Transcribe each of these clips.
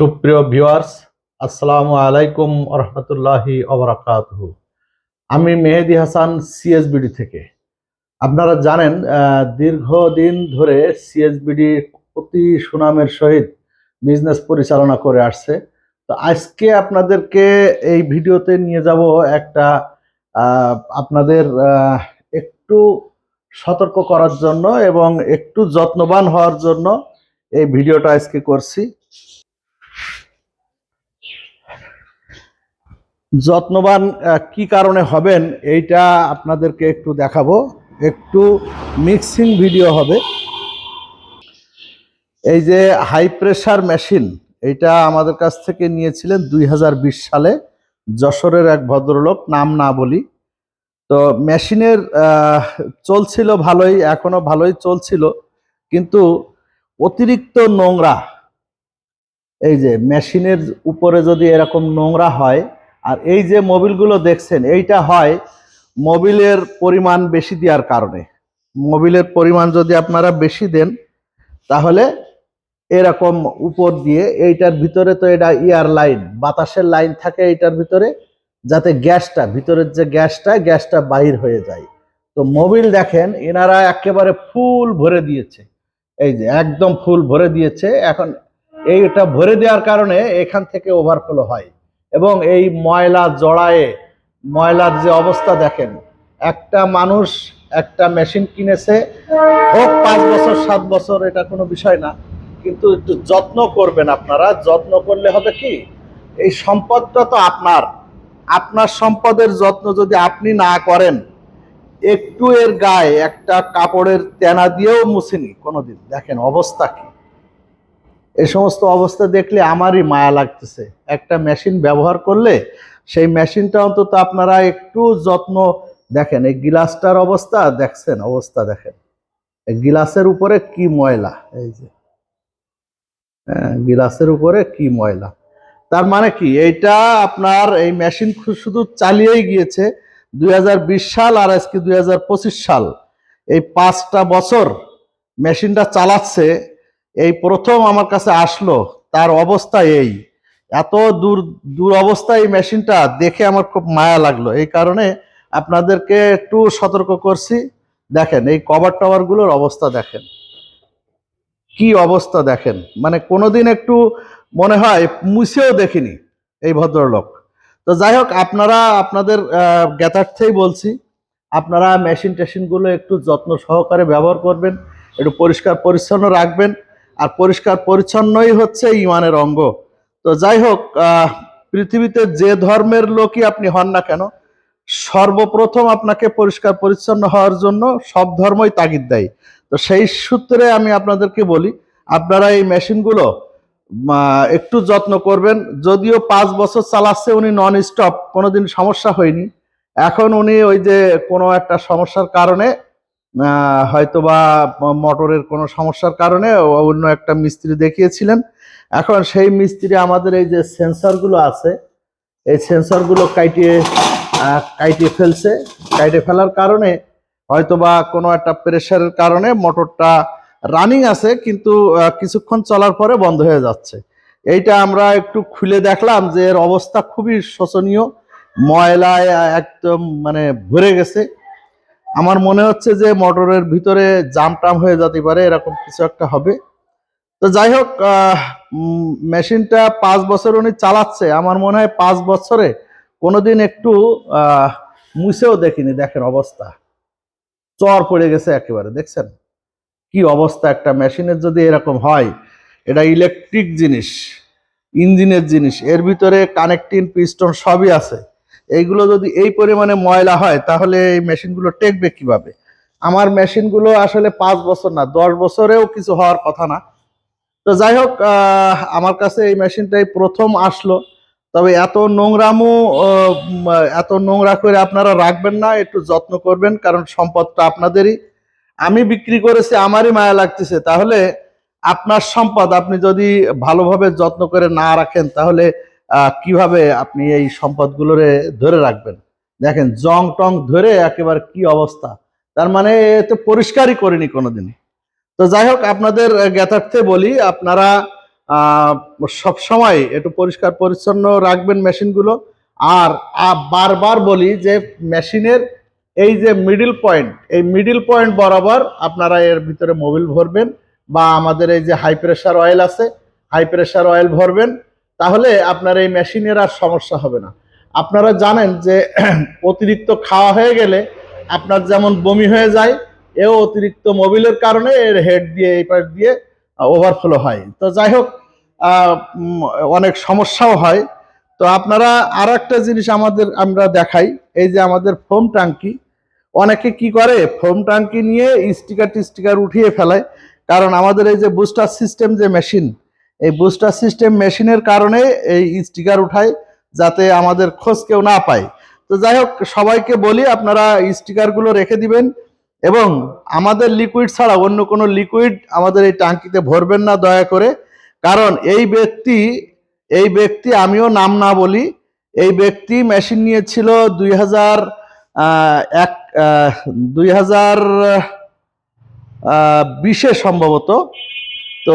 সুপ্রিয় ভিউয়ার্স, আসসালামু আলাইকুম রহমতুল্লাহি ওবারাকাতুহু। আমি মেহেদি হাসান সিএসবিডি থেকে। আপনারা জানেন দীর্ঘদিন ধরে সিএসবিডি অতি সুনামের সহিত বিজনেস পরিচালনা করে আসছে। তো আজকে আপনাদেরকে এই ভিডিওতে নিয়ে যাব একটা আপনাদের একটু সতর্ক করার জন্য এবং একটু যত্নবান হওয়ার জন্য এই ভিডিওটা আজকে করছি। যত্নবান কি কারণে হবেন এইটা আপনাদেরকে একটু দেখাবো। একটু মিক্সিং ভিডিও হবে। এই যে হাই প্রেসার মেশিন, এইটা আমাদের কাছ থেকে নিয়েছিলেন 2020 সালে যশোরের এক ভদ্রলোক, নাম না বলি। তো মেশিনের চলছিল ভালোই, এখনো ভালোই চলছিল, কিন্তু অতিরিক্ত নোংরা, এই যে মেশিনের উপরে যদি এরকম নোংরা হয়, আর এই যে মোবিলগুলো দেখছেন, এইটা হয় মোবিলের পরিমাণ বেশি দেওয়ার কারণে। মোবিলের পরিমাণ যদি আপনারা বেশি দেন তাহলে এরকম উপর দিয়ে, এইটার ভিতরে তো এটা এয়ার লাইন, বাতাসের লাইন থাকে এইটার ভিতরে, যাতে গ্যাসটা, ভিতরের যে গ্যাসটা বাহির হয়ে যায়। তো মোবিল দেখেন এনারা একেবারে ফুল ভরে দিয়েছে, এই যে একদম ফুল ভরে দিয়েছে। এখন এইটা ভরে দেওয়ার কারণে এখান থেকে ওভারফ্লো হয় এবং এই ময়লা জড়ায়ে, ময়লার যে অবস্থা দেখেন। একটা মানুষ একটা মেশিন কিনেছে, হোক 5 বছর 7 বছর, এটা কোনো বিষয় না, কিন্তু একটু যত্ন করবেন আপনারা। যত্ন করলে হবে কি, এই সম্পদটা তো আপনার, আপনার সম্পদের যত্ন যদি আপনি না করেন, একটু এর গায়ে একটা কাপড়ের তেনা দিয়েও মুছেনি কোনোদিন, দেখেন অবস্থা কি। এই সমস্ত অবস্থা দেখলে আমারই মায়া লাগতেছে। একটা মেশিন ব্যবহার করলে সেই মেশিনটা অন্তত আপনারা একটু যত্ন, দেখেন এই গিলাসটার অবস্থা দেখছেন, অবস্থা দেখেন, এই গিলাসের উপরে কি ময়লা, এই যে গিলাসের উপরে কি ময়লা। তার মানে কি, এইটা আপনার এই মেশিন শুধু চালিয়েই গিয়েছে 2020 সাল আর আজকে 2025 সাল, এই 5টা বছর মেশিনটা চালাচ্ছে। এই প্রথম আমার কাছে আসলো, তার অবস্থা এই এত দূর অবস্থা। এই মেশিনটা দেখে আমার খুব মায়া লাগলো, এই কারণে আপনাদেরকে একটু সতর্ক করছি। দেখেন এই কভার টাওয়ার গুলোর অবস্থা দেখেন, কি অবস্থা দেখেন, মানে কোনোদিন একটু মনে হয় মুছেও দেখিনি এই ভদ্রলোক। তো যাই হোক, আপনারা আপনাদের জ্ঞাতার্থেই বলছি, আপনারা মেশিনগুলো একটু যত্ন সহকারে ব্যবহার করবেন, একটু পরিষ্কার পরিচ্ছন্ন রাখবেন। আর পরিষ্কার পরিচ্ছন্নই হচ্ছে ইমানের অঙ্গ। তো যাই হোক, পৃথিবীতে যে ধর্মের লোকই আপনি হন না কেন, সর্বপ্রথম আপনাকে পরিষ্কার পরিচ্ছন্ন হওয়ার জন্য সব ধর্মই তাগিদ দেয়। তো সেই সূত্রে আমি আপনাদেরকে বলি, আপনারা এই মেশিনগুলো একটু যত্ন করবেন। যদিও 5 বছর চালাচ্ছে উনি নন স্টপ, কোনোদিন সমস্যা হয়নি। এখন উনি ওই যে কোনো একটা সমস্যার কারণে, হয়তোবা মোটরের কোনো সমস্যার কারণে অন্য একটা মিস্ত্রি দেখিয়েছিলেন। এখন সেই মিস্ত্রি আমাদের এই যে সেন্সরগুলো আছে, এই সেন্সরগুলো কাটিয়ে ফেলছে। কাটিয়ে ফেলার কারণে হয়তোবা কোনো একটা প্রেসারের কারণে মোটরটা রানিং আছে, কিন্তু কিছুক্ষণ চলার পরে বন্ধ হয়ে যাচ্ছে। এইটা আমরা একটু খুলে দেখলাম যে এর অবস্থা খুবই শোচনীয়, ময়লায় একদম মানে ভরে গেছে। আমার মনে হচ্ছে যে মোটরের ভিতরে জাম টাম হয়ে যেতে পারে, এরকম কিছু একটা হবে। তো যাই হোক, মেশিনটা 5 বছর উনি চালাচ্ছে, আমার মনে হয় 5 বছরে কোনোদিন একটু মুছেও দেখিনি। দেখেন অবস্থা, চর পড়ে গেছে একেবারে, দেখছেন কি অবস্থা। একটা মেশিনের যদি এরকম হয়, এটা ইলেকট্রিক জিনিস, ইঞ্জিনের জিনিস, এর ভিতরে কানেক্টিং পিস্টন সবই আছে। এইগুলো যদি এই পরিমাণে ময়লা হয়, তাহলে এই মেশিনগুলো টেকবে কিভাবে? আমার মেশিনগুলো আসলে 5 বছর না, 10 বছরেও কিছু হওয়ার কথা না। তো যাই হোক, আমার কাছে এই মেশিনটাই প্রথম আসলো। তবে এত নোংরা করে আপনারা রাখবেন না, একটু যত্ন করবেন, কারণ সম্পদটা আপনাদেরই। আমি বিক্রি করেছি, আমারই মায়া লাগতেছে। তাহলে আপনার সম্পদ আপনি যদি ভালোভাবে যত্ন করে না রাখেন, তাহলে কিভাবে আপনি এই সম্পদগুলোরে ধরে রাখবেন? দেখেন জং টং ধরে একেবারে কি অবস্থা, তার মানে এ তো পরিষ্কারই করিনি কোনোদিন। তো যাই হোক, আপনাদের জ্ঞাতার্থে বলি, আপনারা সব সময় একটু পরিষ্কার পরিচ্ছন্ন রাখবেন মেশিনগুলো। আর বারবার বলি যে মেশিনের এই যে মিডল পয়েন্ট, এই মিডল পয়েন্ট বরাবর আপনারা এর ভিতরে মোবিল ভরবেন, বা আমাদের এই যে হাই প্রেশার অয়েল আছে, হাই প্রেশার অয়েল ভরবেন, তাহলে আপনার এই মেশিনের আর সমস্যা হবে না। আপনারা জানেন যে অতিরিক্ত খাওয়া হয়ে গেলে আপনার যেমন বমি হয়ে যায়, এও অতিরিক্ত মোবিলের কারণে এর হেড দিয়ে এই পাশ দিয়ে ওভারফ্লো হয়। তো যাই হোক, অনেক সমস্যাও হয়। তো আপনারা আরো একটা জিনিস আমরা দেখাই, এই যে আমাদের ফোম ট্যাঙ্কি, অনেকে কি করে ফোম ট্যাঙ্কি নিয়ে স্টিকার উঠিয়ে ফেলায়। কারণ আমাদের এই যে বুস্টার সিস্টেম যে মেশিন, এই বুস্টার সিস্টেম মেশিনের কারণে এই স্টিকার উঠায়, যাতে আমাদের খোঁজ কেউ না পায়। তো যাই হোক, সবাইকে বলি আপনারা স্টিকারগুলো রেখে দিবেন, এবং আমাদের লিকুইড ছাড়া অন্য কোনো লিকুইড আমাদের এই ট্যাঙ্কিতে ভরবেন না দয়া করে। কারণ এই ব্যক্তি আমিও নাম না বলি, এই ব্যক্তি মেশিন নিয়েছিল 2020 সম্ভবত। তো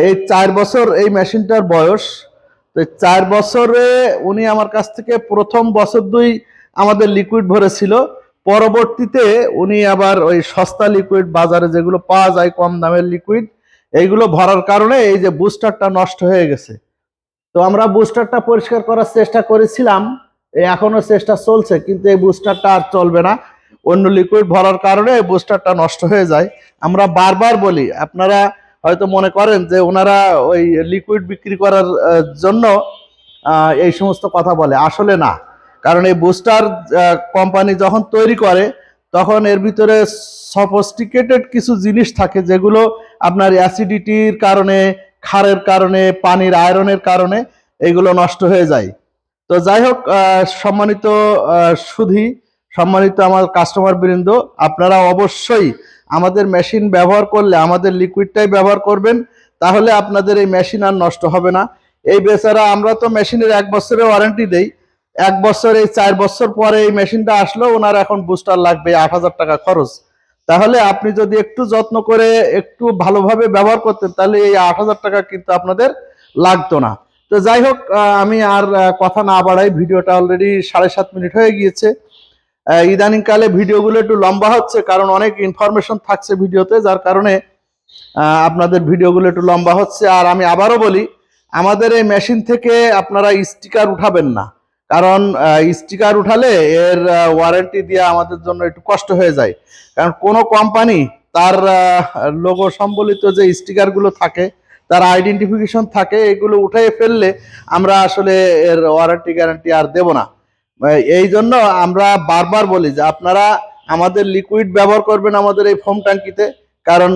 এই 4 বছর এই মেশিনটার বয়স। তো 4 বছরে উনি আমার কাছ থেকে প্রথম বছর 2 আমাদের লিকুইড ভরেছিল। পরবর্তীতে উনি আবার ওই সস্তা লিকুইড, বাজারে যেগুলো পাওয়া যায় কম দামের লিকুইড, এইগুলো ভরার কারণে এই যে বুস্টারটা নষ্ট হয়ে গেছে। তো আমরা বুস্টারটা পরিষ্কার করার চেষ্টা করেছিলাম, এখনো চেষ্টা চলছে, কিন্তু এই বুস্টারটা আর চলবে না। অন্য লিকুইড ভরার কারণে এই বুস্টারটা নষ্ট হয়ে যায়। আমরা বারবার বলি, আপনারা হয়তো মনে করেন যে ওনারা ওই লিকুইড বিক্রি করার জন্য এই সমস্ত কথা বলে, আসলে না। কারণ এই বুস্টার কোম্পানি যখন তৈরি করে, তখন এর ভিতরে সফিস্টিকেটেড কিছু জিনিস থাকে, যেগুলো আপনার অ্যাসিডিটির কারণে, ক্ষারের কারণে, পানির আয়রনের কারণে এগুলো নষ্ট হয়ে যায়। তো যাই হোক, সম্মানিত সুধী, সম্মানিত আমার কাস্টমার বৃন্দ, আপনারা অবশ্যই আমাদের মেশিন ব্যবহার করলে আমাদের লিকুইডটাই ব্যবহার করবেন, তাহলে আপনাদের এই মেশিন আর নষ্ট হবে না। এই বেচারা, আমরা তো মেশিনের 1 বছরের ওয়ারেন্টি দেই, 1 বছর, এই 4 বছর পরে এই মেশিনটা আসলো, ওনার এখন বুস্টার লাগবে 8,000 টাকা খরচ। তাহলে আপনি যদি একটু যত্ন করে একটু ভালোভাবে ব্যবহার করতেন, তাহলে এই 8,000 টাকা কিন্তু আপনাদের লাগতো না। তো যাই হোক, আমি আর কথা না বাড়াই, ভিডিওটা অলরেডি 7.5 মিনিট হয়ে গিয়েছে। ইদানিং কালে ভিডিওগুলো একটু লম্বা হচ্ছে, কারণ অনেক ইনফরমেশন থাকছে ভিডিওতে, যার কারণে আপনাদের ভিডিওগুলো একটু লম্বা হচ্ছে। আর আমি আবারও বলি, আমাদের এই মেশিন থেকে আপনারা স্টিকার উঠাবেন না, কারণ স্টিকার উঠালে এর ওয়ারেন্টি দেওয়া আমাদের জন্য একটু কষ্ট হয়ে যায়। কারণ কোনো কোম্পানি তার লোগো সম্বলিত যে স্টিকারগুলো থাকে, তার আইডেন্টিফিকেশন থাকে, এগুলো উঠাই ফেললে আমরা আসলে এর ওয়ারেন্টি গ্যারান্টি আর দেব না। এই জন্য আমরা বারবার বলি যে আপনারা আমাদের লিকুইড ব্যবহার করবেন আমাদের এই ফোম ট্যাঙ্কিতে। কারণ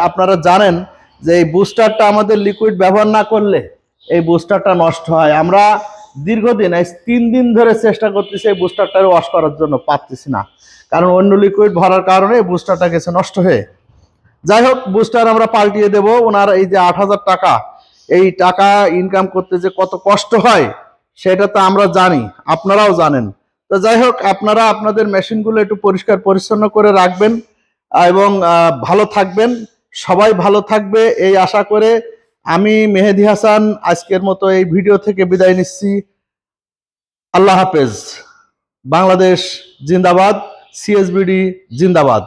আপনারা জানেন যে এই বুস্টারটা আমাদের লিকুইড ব্যবহার না করলে এই বুস্টারটা নষ্ট হয়। আমরা দীর্ঘদিন, এই 3 দিন ধরে চেষ্টা করতেছি এই বুস্টারটা ওয়াশ করার জন্য, পারতেছি না, কারণ অন্য লিকুইড ভরার কারণে বুস্টারটা গেছে নষ্ট হয়ে। যাই হোক, বুস্টার আমরা পাল্টিয়ে দেব। ওনার এই যে 8,000 টাকা, এই টাকা ইনকাম করতে যে কত কষ্ট হয় সেটা তো আমরা জানি, আপনারাও জানেন। তো যাই হোক, আপনারা আপনাদের মেশিনগুলো একটু পরিষ্কার পরিচ্ছন্ন করে রাখবেন, এবং ভালো থাকবেন। সবাই ভালো থাকবে এই আশা করে আমি মেহেদী হাসান আজকের মতো এই ভিডিও থেকে বিদায় নিচ্ছি। আল্লাহ হাফেজ। বাংলাদেশ জিন্দাবাদ, সিএসবিডি জিন্দাবাদ।